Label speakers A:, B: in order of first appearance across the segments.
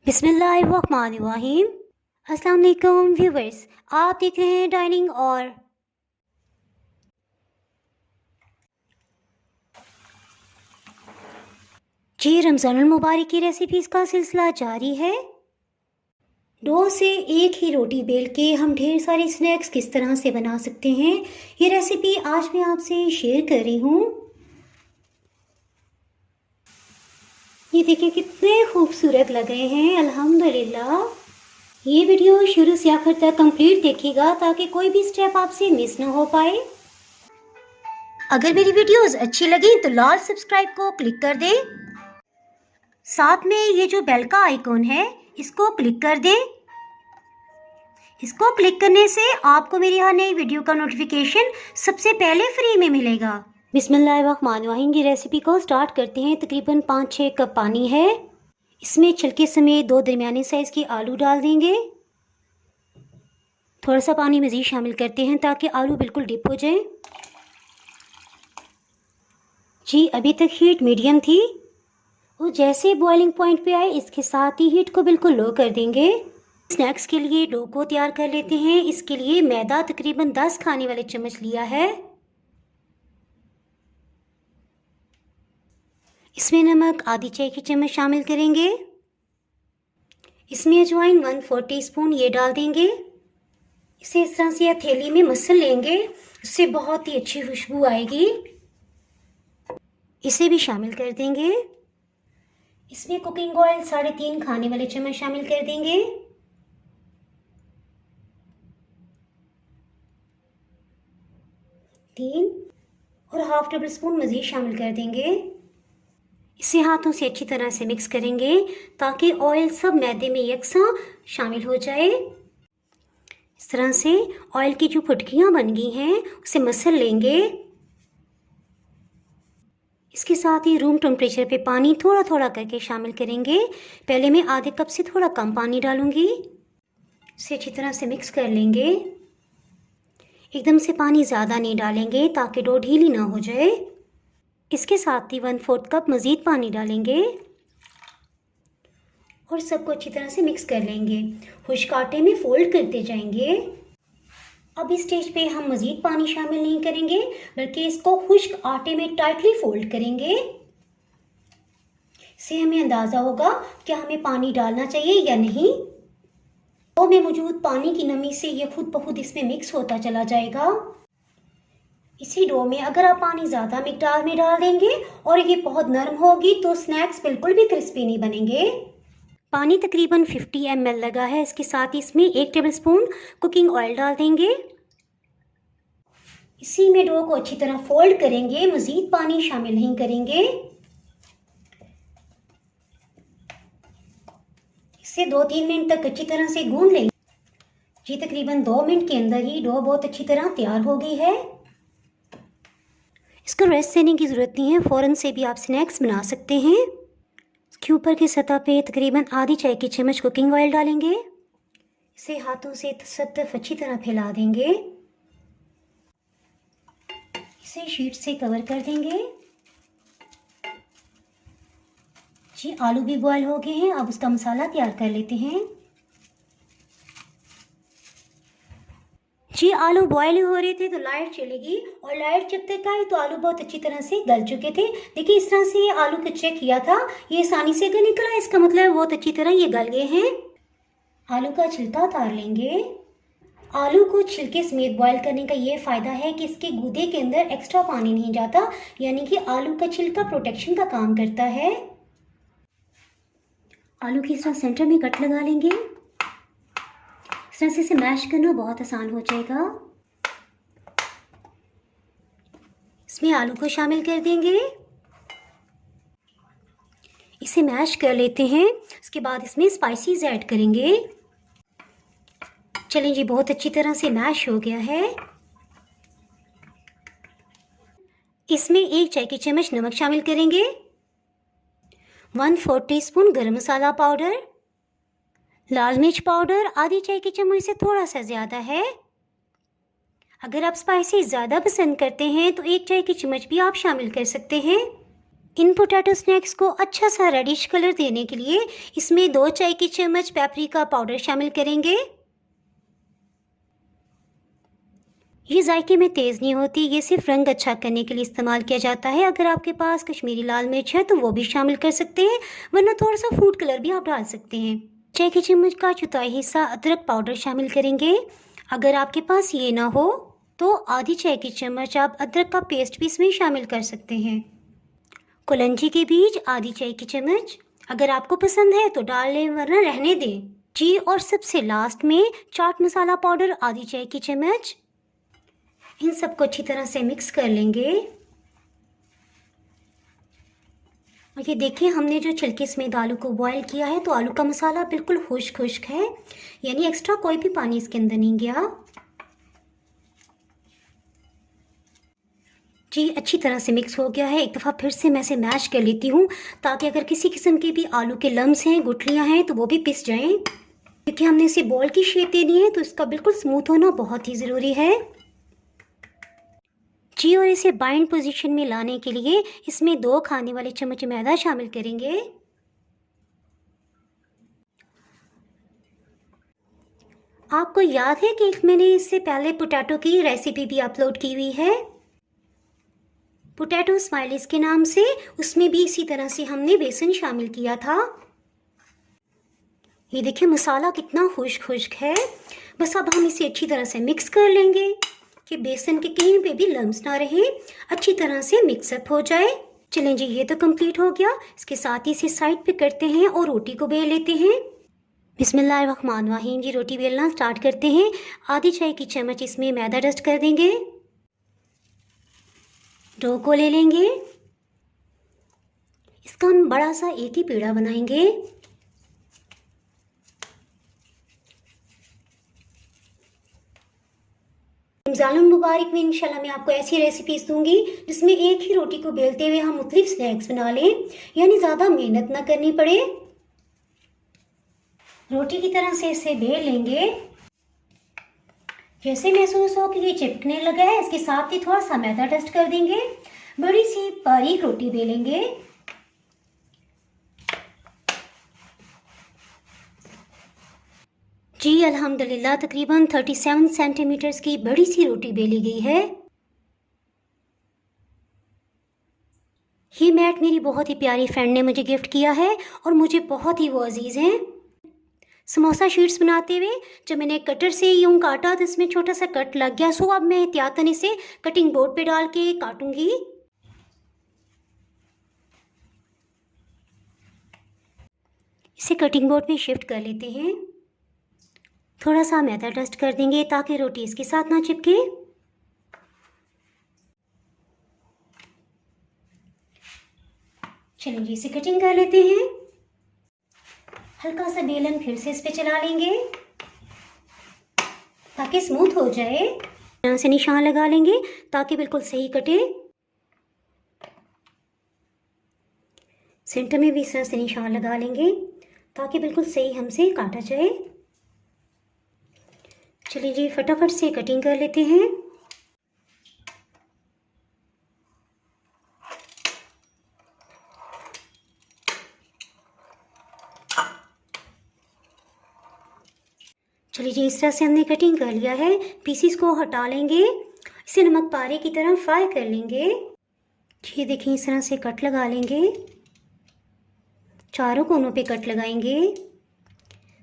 A: बिस्मिल्लाहिर्रहमानिर्रहीम। अस्सलाम वालेकुम व्यूवर्स, आप देख रहे हैं डाइनिंग और जी रमज़ानुल मुबारक की रेसिपीज़ का सिलसिला जारी है। डो से एक ही रोटी बेल के हम ढेर सारे स्नैक्स किस तरह से बना सकते हैं, ये रेसिपी आज मैं आपसे शेयर कर रही हूँ। ये देखिए कितने खूबसूरत लग रहे हैं अल्हम्दुलिल्लाह। ये वीडियो शुरू से आखिर तक कंप्लीट देखिएगा ताकि कोई भी स्टेप आपसे मिस ना हो पाए। अगर मेरी वीडियोस अच्छी लगी तो लाल सब्सक्राइब को क्लिक कर दें। साथ में ये जो बेल का आइकॉन है इसको क्लिक कर दें। इसको क्लिक करने से आपको मेरी हर नई वीडियो का नोटिफिकेशन सबसे पहले फ्री में मिलेगा। बिस्मिल्लाहिर्रहमानिर्रहीम की रेसिपी को स्टार्ट करते हैं। तकरीबन 5-6 कप पानी है। इसमें छिलके समेत 2 दरमियाने साइज के आलू डाल देंगे। थोड़ा सा पानी मज़ीद शामिल करते हैं ताकि आलू बिल्कुल डिप हो जाए। जी अभी तक हीट मीडियम थी और जैसे बॉइलिंग पॉइंट पे आए इसके साथ ही हीट को बिल्कुल लो कर देंगे। स्नैक्स के लिए डो को तैयार कर लेते हैं। इसके लिए मैदा तकरीबन 10 खाने वाले चम्मच लिया है। इसमें नमक आधी चाय की चम्मच शामिल करेंगे। इसमें अजवाइन 1/4 टीस्पून ये डाल देंगे। इसे इस तरह से हथेली में मसल लेंगे, इससे बहुत ही अच्छी खुशबू आएगी। इसे भी शामिल कर देंगे। इसमें कुकिंग ऑयल 3.5 खाने वाले चम्मच शामिल कर देंगे। तीन और हाफ टेबल स्पून मज़ीद शामिल कर देंगे। इसे हाथों से अच्छी तरह से मिक्स करेंगे ताकि ऑयल सब मैदे में यकसा शामिल हो जाए। इस तरह से ऑयल की जो फुटकियाँ बन गई हैं उसे मसल लेंगे। इसके साथ ही रूम टेम्परेचर पे पानी थोड़ा थोड़ा करके शामिल करेंगे। पहले मैं आधे कप से थोड़ा कम पानी डालूंगी। इसे अच्छी तरह से मिक्स कर लेंगे। एकदम से पानी ज़्यादा नहीं डालेंगे ताकि डो ढीली ना हो जाए। इसके साथ ही 1/4 कप मज़ीद पानी डालेंगे और सबको अच्छी तरह से मिक्स कर लेंगे। खुश्क आटे में फोल्ड करते जाएंगे। अब इस स्टेज पे हम मज़ीद पानी शामिल नहीं करेंगे बल्कि इसको खुश्क आटे में टाइटली फोल्ड करेंगे। इससे हमें अंदाज़ा होगा कि हमें पानी डालना चाहिए या नहीं। डो में मौजूद पानी की नमी से ये खुद ब खुद इसमें मिक्स होता चला जाएगा। इसी डो में अगर आप पानी ज़्यादा मिकदार में डाल देंगे और ये बहुत नरम होगी तो स्नैक्स बिल्कुल भी क्रिस्पी नहीं बनेंगे। पानी तकरीबन 50 ml लगा है। इसके साथ ही इसमें 1 टेबलस्पून कुकिंग ऑयल डाल देंगे। इसी में डो को अच्छी तरह फोल्ड करेंगे, मज़ीद पानी शामिल नहीं करेंगे। इसे 2-3 मिनट तक अच्छी तरह से गूंद लेंगे। जी तकरीबन 2 मिनट के अंदर ही डो बहुत अच्छी तरह तैयार हो गई है। इसको रेस्ट देने की ज़रूरत नहीं है, फ़ौरन से भी आप स्नैक्स बना सकते हैं। इसके ऊपर की सतह पे तकरीबन आधी चाय की चम्मच कुकिंग ऑयल डालेंगे। इसे हाथों से सब तरफ अच्छी तरह फैला देंगे। इसे शीट से कवर कर देंगे। जी आलू भी बॉयल हो गए हैं। अब उसका मसाला तैयार कर लेते हैं। जी आलू बॉयल हो रहे थे तो लाइट चलेगी और लाइट जब तक आई तो आलू बहुत अच्छी तरह से गल चुके थे। देखिए इस तरह से ये आलू को चेक किया था, ये आसानी से गल निकला, इसका मतलब बहुत अच्छी तरह ये गल गए हैं। आलू का छिलका उतार लेंगे। आलू को छिलके समेत बॉयल करने का ये फ़ायदा है कि इसके गूदे के अंदर एक्स्ट्रा पानी नहीं जाता, यानी कि आलू का छिलका प्रोटेक्शन का काम करता है। आलू की इस तरह सेंटर में कट लगा लेंगे। इस तरह से इसे मैश करना बहुत आसान हो जाएगा। इसमें आलू को शामिल कर देंगे। इसे मैश कर लेते हैं। इसके बाद इसमें स्पाइसेस ऐड करेंगे। चलें जी बहुत अच्छी तरह से मैश हो गया है। इसमें 1 चाय की चम्मच नमक शामिल करेंगे। 1/4 टीस्पून गरम मसाला पाउडर, लाल मिर्च पाउडर आधी चाय की चम्मच से थोड़ा सा ज़्यादा है। अगर आप स्पाइसी ज़्यादा पसंद करते हैं तो 1 चाय की चम्मच भी आप शामिल कर सकते हैं। इन पोटैटो स्नैक्स को अच्छा सा रेडिश कलर देने के लिए इसमें 2 चाय की चम्मच पेपरिका पाउडर शामिल करेंगे। ये जायके में तेज़ नहीं होती, ये सिर्फ रंग अच्छा करने के लिए इस्तेमाल किया जाता है। अगर आपके पास कश्मीरी लाल मिर्च है तो वो भी शामिल कर सकते हैं, वरना थोड़ा सा फूड कलर भी आप डाल सकते हैं। चाय की चम्मच का चौथाई हिस्सा अदरक पाउडर शामिल करेंगे। अगर आपके पास ये ना हो तो आधी चाय की चम्मच आप अदरक का पेस्ट भी इसमें शामिल कर सकते हैं। कलौंजी के बीज आधी चाय की चम्मच, अगर आपको पसंद है तो डाल लें वरना रहने दें जी। और सबसे लास्ट में चाट मसाला पाउडर आधी चाय की चम्मच। इन सबको अच्छी तरह से मिक्स कर लेंगे। और ये देखिए, हमने जो छिलके समेत आलू को बॉईल किया है तो आलू का मसाला बिल्कुल खुश्क खुश्क है, यानी एक्स्ट्रा कोई भी पानी इसके अंदर नहीं गया जी। अच्छी तरह से मिक्स हो गया है। एक दफ़ा फिर से मैं इसे मैश कर लेती हूँ ताकि अगर किसी किस्म के भी आलू के लम्स हैं, गुठलियाँ हैं तो वो भी पिस जाएं। क्योंकि हमने इसे बॉल की शेप देनी है तो इसका बिल्कुल स्मूथ होना बहुत ही ज़रूरी है जी। और इसे बाइंड पोजीशन में लाने के लिए इसमें 2 खाने वाले चम्मच मैदा शामिल करेंगे। आपको याद है कि मैंने इससे पहले पोटैटो की रेसिपी भी अपलोड की हुई है, पोटैटो स्माइलीज के नाम से। उसमें भी इसी तरह से हमने बेसन शामिल किया था। ये देखिए मसाला कितना खुश्क खुश्क है। बस अब हम इसे अच्छी तरह से मिक्स कर लेंगे कि बेसन के कहीं पे भी लम्स ना रहे, अच्छी तरह से मिक्सअप हो जाए। चलें जी, ये तो कंप्लीट हो गया। इसके साथ ही इसे साइड पे करते हैं और रोटी को बेल लेते हैं। बिस्मिल्लाहिर्रहमानिर्रहीम जी। रोटी बेलना स्टार्ट करते हैं। आधी चाय की चम्मच इसमें मैदा डस्ट कर देंगे। डो को ले लेंगे, इसका हम बड़ा सा एक ही पेड़ा बनाएंगे। रमज़ानुल मुबारक में इंशाल्लाह मैं आपको ऐसी रेसिपीज़ दूंगी जिसमें एक ही रोटी को बेलते हुए हम मुख्तलिफ स्नैक्स बना लें, यानी ज़्यादा मेहनत ना करनी पड़े। रोटी की तरह से इसे बेल लेंगे। जैसे महसूस हो कि ये चिपकने लगा है, इसके साथ ही थोड़ा सा मैदा डस्ट कर देंगे। बड़ी सी बारीक रोटी बेलेंगे। जी अल्हम्दुलिल्लाह तकरीबन 37 सेंटीमीटर्स की बड़ी सी रोटी बेली गई है। ये मैट मेरी बहुत ही प्यारी फ्रेंड ने मुझे गिफ्ट किया है और मुझे बहुत ही वो अजीज़ हैं। समोसा शीट्स बनाते हुए जब मैंने कटर से यूं काटा तो इसमें छोटा सा कट लग गया। सो अब मैं एहतियातन इसे कटिंग बोर्ड पे डाल के काटूंगी। इसे कटिंग बोर्ड पे शिफ्ट कर लेते हैं। थोड़ा सा मैदा डस्ट कर देंगे ताकि रोटी इसके साथ ना चिपके। चलिए इसे कटिंग कर लेते हैं। हल्का सा बेलन फिर से इस पे चला लेंगे ताकि स्मूथ हो जाए। यहाँ से निशान लगा लेंगे ताकि बिल्कुल सही कटे। सेंटर में भी इस तरह से निशान लगा लेंगे ताकि बिल्कुल सही हमसे काटा जाए। चलिए जी फटाफट से कटिंग कर लेते हैं। चलिए जी इस तरह से हमने कटिंग कर लिया है। पीसीस को हटा लेंगे, इसे नमक पारे की तरह फ्राई कर लेंगे। ये देखिए इस तरह से कट लगा लेंगे, चारों कोनों पे कट लगाएंगे।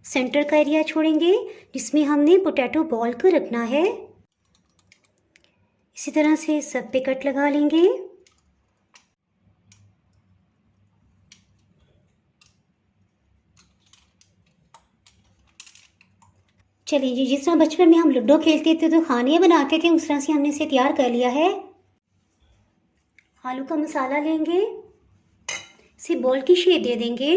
A: सेंटर का एरिया छोड़ेंगे जिसमें हमने पोटैटो बॉल को रखना है। इसी तरह से सब पे कट लगा लेंगे। चलिए जी जिस तरह बचपन में हम लूडो खेलते थे तो खाने बनाते थे उस तरह से हमने इसे तैयार कर लिया है। आलू का मसाला लेंगे, इसे बॉल की शेप दे देंगे।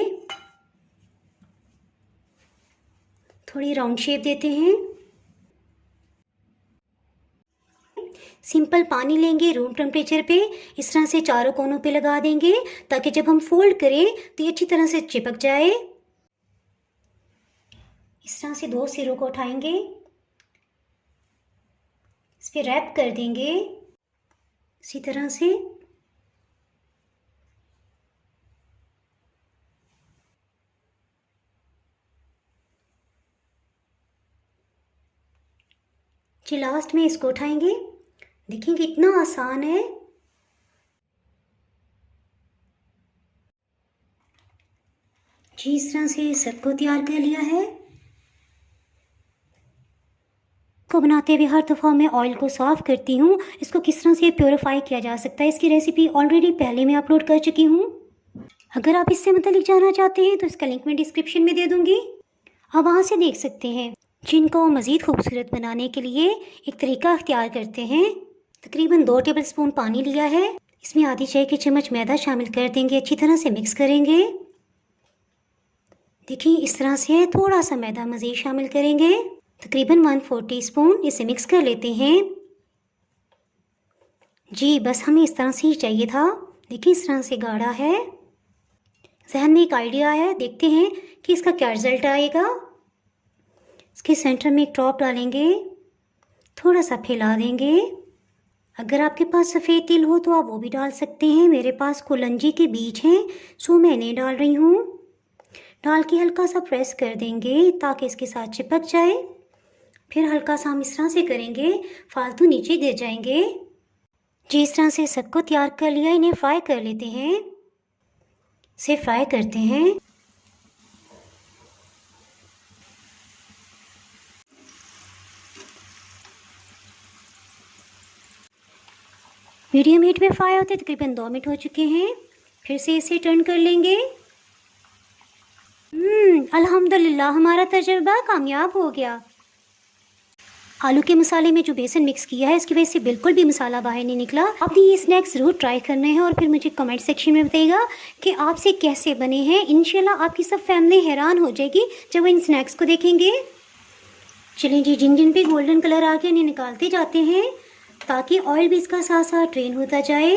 A: थोड़ी राउंड शेप देते हैं। सिंपल पानी लेंगे रूम टेम्परेचर पे, इस तरह से चारों कोनों पे लगा देंगे ताकि जब हम फोल्ड करें तो ये अच्छी तरह से चिपक जाए। इस तरह से 2 सिरों को उठाएंगे, इस पे रैप कर देंगे इसी तरह से। जी लास्ट में इसको उठाएंगे। देखिए कितना आसान है। जी इस तरह से सबको तैयार कर लिया है। को बनाते हुए हर दफ़ा मैं ऑयल को साफ़ करती हूँ। इसको किस तरह से प्योरीफाई किया जा सकता है इसकी रेसिपी ऑलरेडी पहले मैं अपलोड कर चुकी हूँ। अगर आप इससे मतलब जानना चाहते हैं तो इसका लिंक मैं डिस्क्रिप्शन में दे दूँगी, आप वहाँ से देख सकते हैं। जिनको मज़ीद खूबसूरत बनाने के लिए एक तरीका अख्तियार करते हैं। तकरीबन 2 टेबलस्पून पानी लिया है, इसमें आधी चाय की चम्मच मैदा शामिल कर देंगे, अच्छी तरह से मिक्स करेंगे। देखिए इस तरह से थोड़ा सा मैदा मज़ीद शामिल करेंगे, तकरीबन 1/4 टीस्पून। इसे मिक्स कर लेते हैं। जी बस हमें इस तरह से ही चाहिए था। देखिए इस तरह से गाढ़ा है। जहन में एक आइडिया है, देखते हैं कि इसका क्या रिज़ल्ट आएगा। इसके सेंटर में एक ड्रॉप डालेंगे, थोड़ा सा फैला देंगे। अगर आपके पास सफ़ेद तिल हो तो आप वो भी डाल सकते हैं। मेरे पास कुलंजी के बीज हैं, सो मैं नहीं डाल रही हूँ। डाल के हल्का सा प्रेस कर देंगे ताकि इसके साथ चिपक जाए। फिर हल्का सा हम इस तरह से करेंगे, फालतू नीचे गिर जाएंगे। जी इस तरह से सबको तैयार कर लिया। इन्हें फ्राई कर लेते हैं। इसे फ्राई करते हैं। मीडियम हीट में फ्राई होते तकरीबन 2 मिनट हो चुके हैं। फिर से इसे टर्न कर लेंगे। अल्हम्दुलिल्लाह हमारा तजुर्बा कामयाब हो गया। आलू के मसाले में जो बेसन मिक्स किया है इसकी वजह से बिल्कुल भी मसाला बाहर नहीं निकला। आपने ये स्नैक्स ज़रूर ट्राई करने हैं और फिर मुझे कमेंट सेक्शन में बताइएगा कि आपसे कैसे बने हैं। इंशाल्लाह आपकी सब फैमिली हैरान हो जाएगी जब वो इन स्नैक्स को देखेंगे। चलिए जी, जिन जिन पे गोल्डन कलर आ गया इन्हें निकालते जाते हैं ताकि ऑयल भी इसका साथ साथ ड्रेन होता जाए।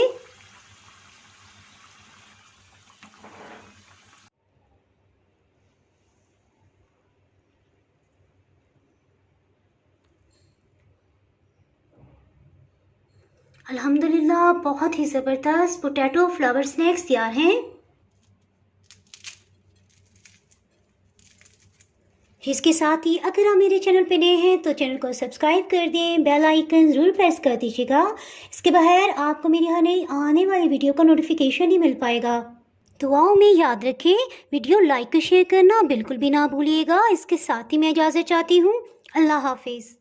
A: अल्हम्दुलिल्लाह बहुत ही ज़बरदस्त पोटैटो फ्लावर स्नैक्स तैयार हैं। इसके साथ ही अगर आप मेरे चैनल पे नए हैं तो चैनल को सब्सक्राइब कर दें, बेल आइकन ज़रूर प्रेस कर दीजिएगा। इसके बगैर आपको मेरी हर नई आने वाली वीडियो का नोटिफिकेशन ही मिल पाएगा। दुआओं में याद रखें, वीडियो लाइक और शेयर करना बिल्कुल भी ना भूलिएगा। इसके साथ ही मैं इजाज़त चाहती हूँ। अल्लाह हाफिज़।